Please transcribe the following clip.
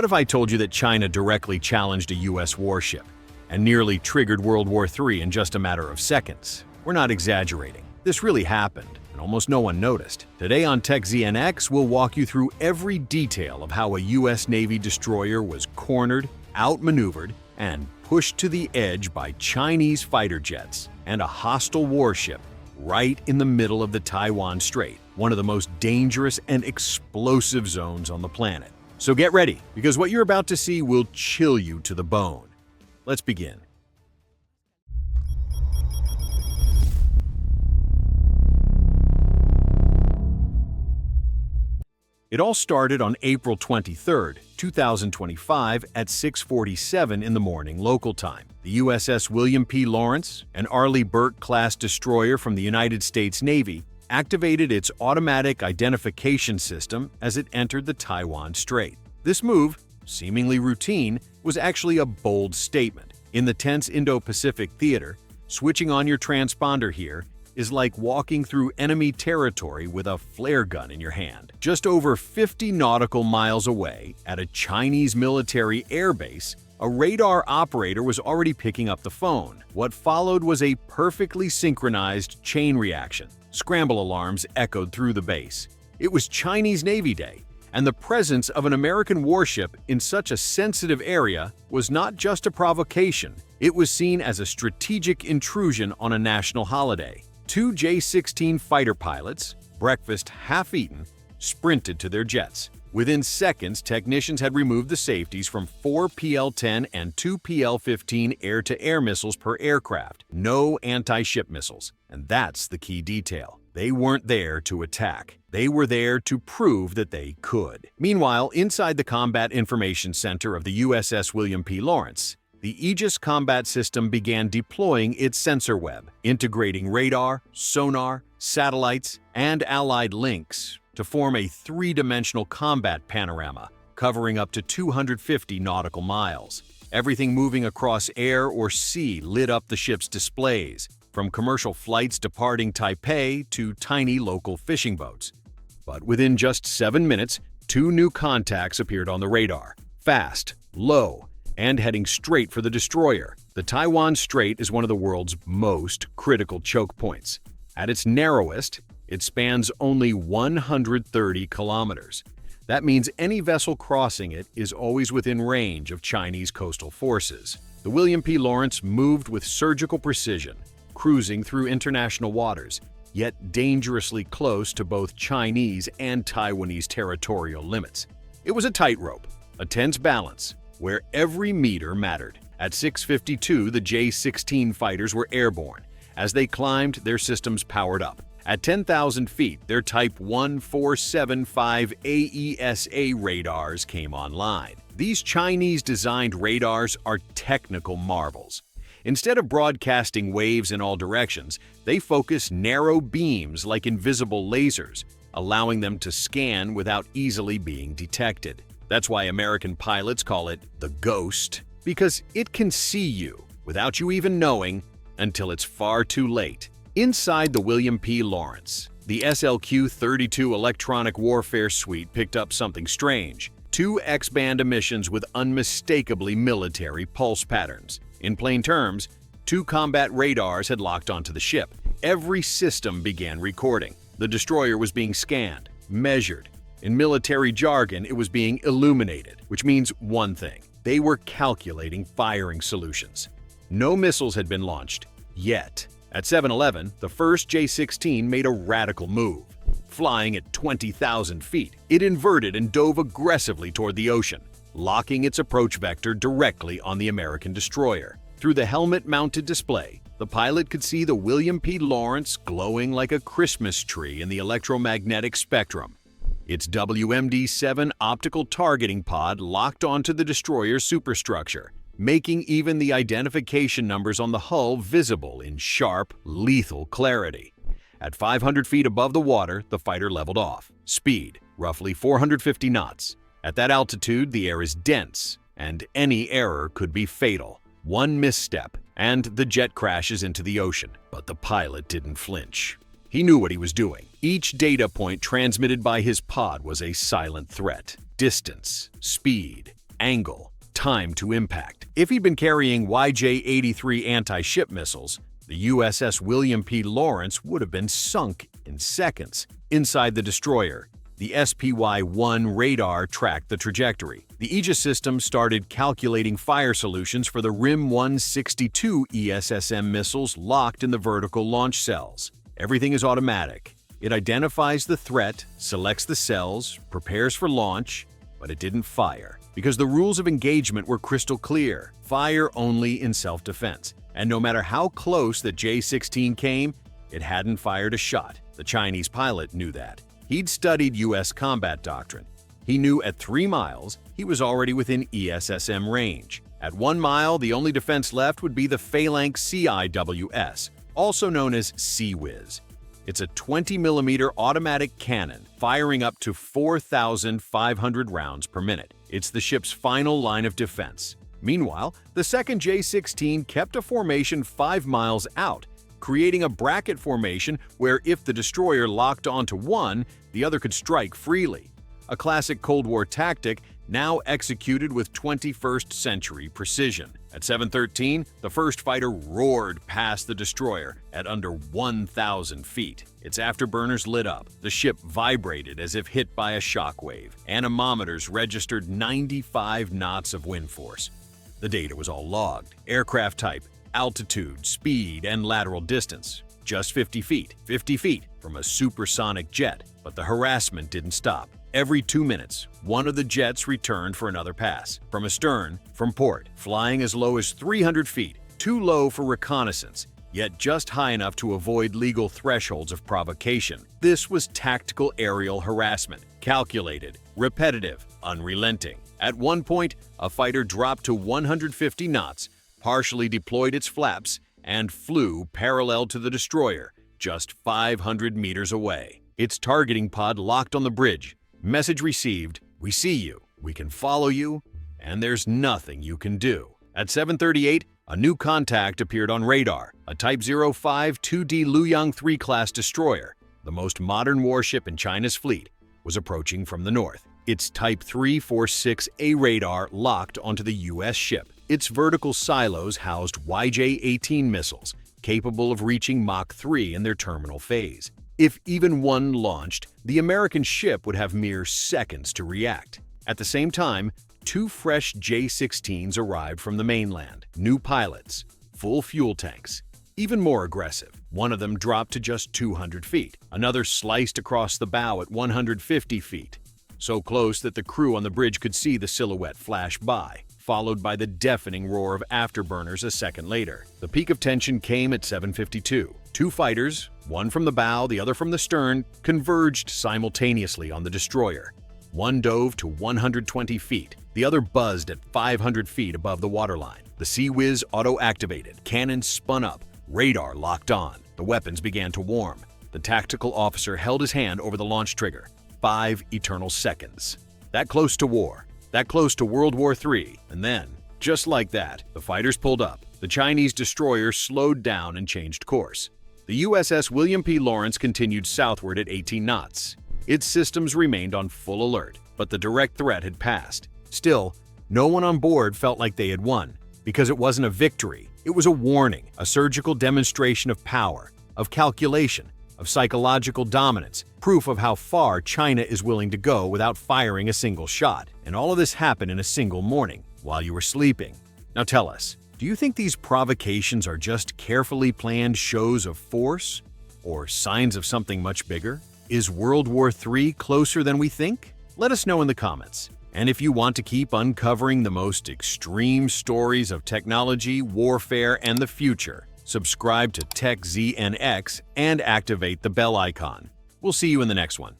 What if I told you that China directly challenged a US warship and nearly triggered World War III in just a matter of seconds? We're not exaggerating. This really happened, and almost no one noticed. Today on TechZNX, we'll walk you through every detail of how a US Navy destroyer was cornered, outmaneuvered, and pushed to the edge by Chinese fighter jets and a hostile warship right in the middle of the Taiwan Strait, one of the most dangerous and explosive zones on the planet. So get ready, because what you're about to see will chill you to the bone. Let's begin. It all started on April 23, 2025 at 6:47 in the morning local time. The USS William P. Lawrence, an Arleigh Burke-class destroyer from the United States Navy, activated its automatic identification system as it entered the Taiwan Strait. This move, seemingly routine, was actually a bold statement. In the tense Indo-Pacific theater, switching on your transponder here is like walking through enemy territory with a flare gun in your hand. Just over 50 nautical miles away, at a Chinese military airbase, a radar operator was already picking up the phone. What followed was a perfectly synchronized chain reaction. Scramble alarms echoed through the base. It was Chinese Navy Day, and the presence of an American warship in such a sensitive area was not just a provocation. It was seen as a strategic intrusion on a national holiday. Two J-16 fighter pilots, breakfast half-eaten, sprinted to their jets. Within seconds, technicians had removed the safeties from 4 PL-10 and 2 PL-15 air-to-air missiles per aircraft. No anti-ship missiles. And that's the key detail. They weren't there to attack. They were there to prove that they could. Meanwhile, inside the Combat Information Center of the USS William P. Lawrence, the Aegis combat system began deploying its sensor web, integrating radar, sonar, satellites, and allied links to form a three-dimensional combat panorama covering up to 250 nautical miles. Everything moving across air or sea lit up the ship's displays, from commercial flights departing Taipei to tiny local fishing boats. But within just 7 minutes, two new contacts appeared on the radar, fast, low, and heading straight for the destroyer. The Taiwan Strait is one of the world's most critical choke points. At its narrowest, it spans only 130 kilometers. That means any vessel crossing it is always within range of Chinese coastal forces. The William P. Lawrence moved with surgical precision, cruising through international waters, yet dangerously close to both Chinese and Taiwanese territorial limits. It was a tightrope, a tense balance, where every meter mattered. At 6:52, the J-16 fighters were airborne. As they climbed, their systems powered up. At 10,000 feet, their Type 1475 AESA radars came online. These Chinese-designed radars are technical marvels. Instead of broadcasting waves in all directions, they focus narrow beams like invisible lasers, allowing them to scan without easily being detected. That's why American pilots call it the Ghost, because it can see you without you even knowing until it's far too late. Inside the William P. Lawrence, the SLQ-32 electronic warfare suite picked up something strange: two X-band emissions with unmistakably military pulse patterns. In plain terms, two combat radars had locked onto the ship. Every system began recording. The destroyer was being scanned, measured. In military jargon, it was being illuminated, which means one thing: they were calculating firing solutions. No missiles had been launched, yet. At 7:11, the first J-16 made a radical move. Flying at 20,000 feet, it inverted and dove aggressively toward the ocean, locking its approach vector directly on the American destroyer. Through the helmet-mounted display, the pilot could see the William P. Lawrence glowing like a Christmas tree in the electromagnetic spectrum. Its WMD-7 optical targeting pod locked onto the destroyer's superstructure, making even the identification numbers on the hull visible in sharp, lethal clarity. At 500 feet above the water, the fighter leveled off. Speed, roughly 450 knots. At that altitude, the air is dense, and any error could be fatal. One misstep, and the jet crashes into the ocean. But the pilot didn't flinch. He knew what he was doing. Each data point transmitted by his pod was a silent threat. Distance, speed, angle, time to impact. If he'd been carrying YJ-83 anti-ship missiles, the USS William P. Lawrence would have been sunk in seconds. Inside the destroyer, the SPY-1 radar tracked the trajectory. The Aegis system started calculating fire solutions for the RIM-162 ESSM missiles locked in the vertical launch cells. Everything is automatic. It identifies the threat, selects the cells, prepares for launch, but it didn't fire. Because the rules of engagement were crystal clear: fire only in self-defense. And no matter how close the J-16 came, it hadn't fired a shot. The Chinese pilot knew that. He'd studied U.S. combat doctrine. He knew at 3 miles, he was already within ESSM range. At 1 mile, the only defense left would be the Phalanx CIWS, also known as Sea-Whiz. It's a 20mm automatic cannon, firing up to 4,500 rounds per minute. It's the ship's final line of defense. Meanwhile, the second J-16 kept a formation 5 miles out, creating a bracket formation where if the destroyer locked onto one, the other could strike freely. A classic Cold War tactic now executed with 21st century precision. At 7:13, the first fighter roared past the destroyer at under 1,000 feet. Its afterburners lit up. The ship vibrated as if hit by a shockwave. Anemometers registered 95 knots of wind force. The data was all logged. Aircraft type, altitude, speed, and lateral distance. Just 50 feet. 50 feet from a supersonic jet. But the harassment didn't stop. Every 2 minutes, one of the jets returned for another pass. From astern, from port, flying as low as 300 feet. Too low for reconnaissance, yet just high enough to avoid legal thresholds of provocation. This was tactical aerial harassment. Calculated, repetitive, unrelenting. At one point, a fighter dropped to 150 knots, partially deployed its flaps, and flew parallel to the destroyer, just 500 meters away. Its targeting pod locked on the bridge. Message received: "We see you, we can follow you, and there's nothing you can do." At 7:38, a new contact appeared on radar, a Type 05 2D Luoyang 3 class destroyer, the most modern warship in China's fleet, was approaching from the north. Its Type 346A radar locked onto the U.S. ship. Its vertical silos housed YJ-18 missiles, capable of reaching Mach 3 in their terminal phase. If even one launched, the American ship would have mere seconds to react. At the same time, 2 fresh J-16s arrived from the mainland. New pilots, full fuel tanks. Even more aggressive, one of them dropped to just 200 feet. Another sliced across the bow at 150 feet. So close that the crew on the bridge could see the silhouette flash by, followed by the deafening roar of afterburners a second later. The peak of tension came at 7:52. 2 fighters, one from the bow, the other from the stern, converged simultaneously on the destroyer. One dove to 120 feet, the other buzzed at 500 feet above the waterline. The Sea-Whiz auto-activated, cannons spun up, radar locked on. The weapons began to warm. The tactical officer held his hand over the launch trigger. 5 eternal seconds. That close to war. That close to World War III. And then, just like that, the fighters pulled up. The Chinese destroyer slowed down and changed course. The USS William P. Lawrence continued southward at 18 knots. Its systems remained on full alert, but the direct threat had passed. Still, no one on board felt like they had won, because it wasn't a victory. It was a warning, a surgical demonstration of power, of calculation, of psychological dominance, proof of how far China is willing to go without firing a single shot. And all of this happened in a single morning, while you were sleeping. Now tell us, do you think these provocations are just carefully planned shows of force, or signs of something much bigger? Is World War III closer than we think? Let us know in the comments. And if you want to keep uncovering the most extreme stories of technology, warfare, and the future, subscribe to TechZNX and activate the bell icon. We'll see you in the next one.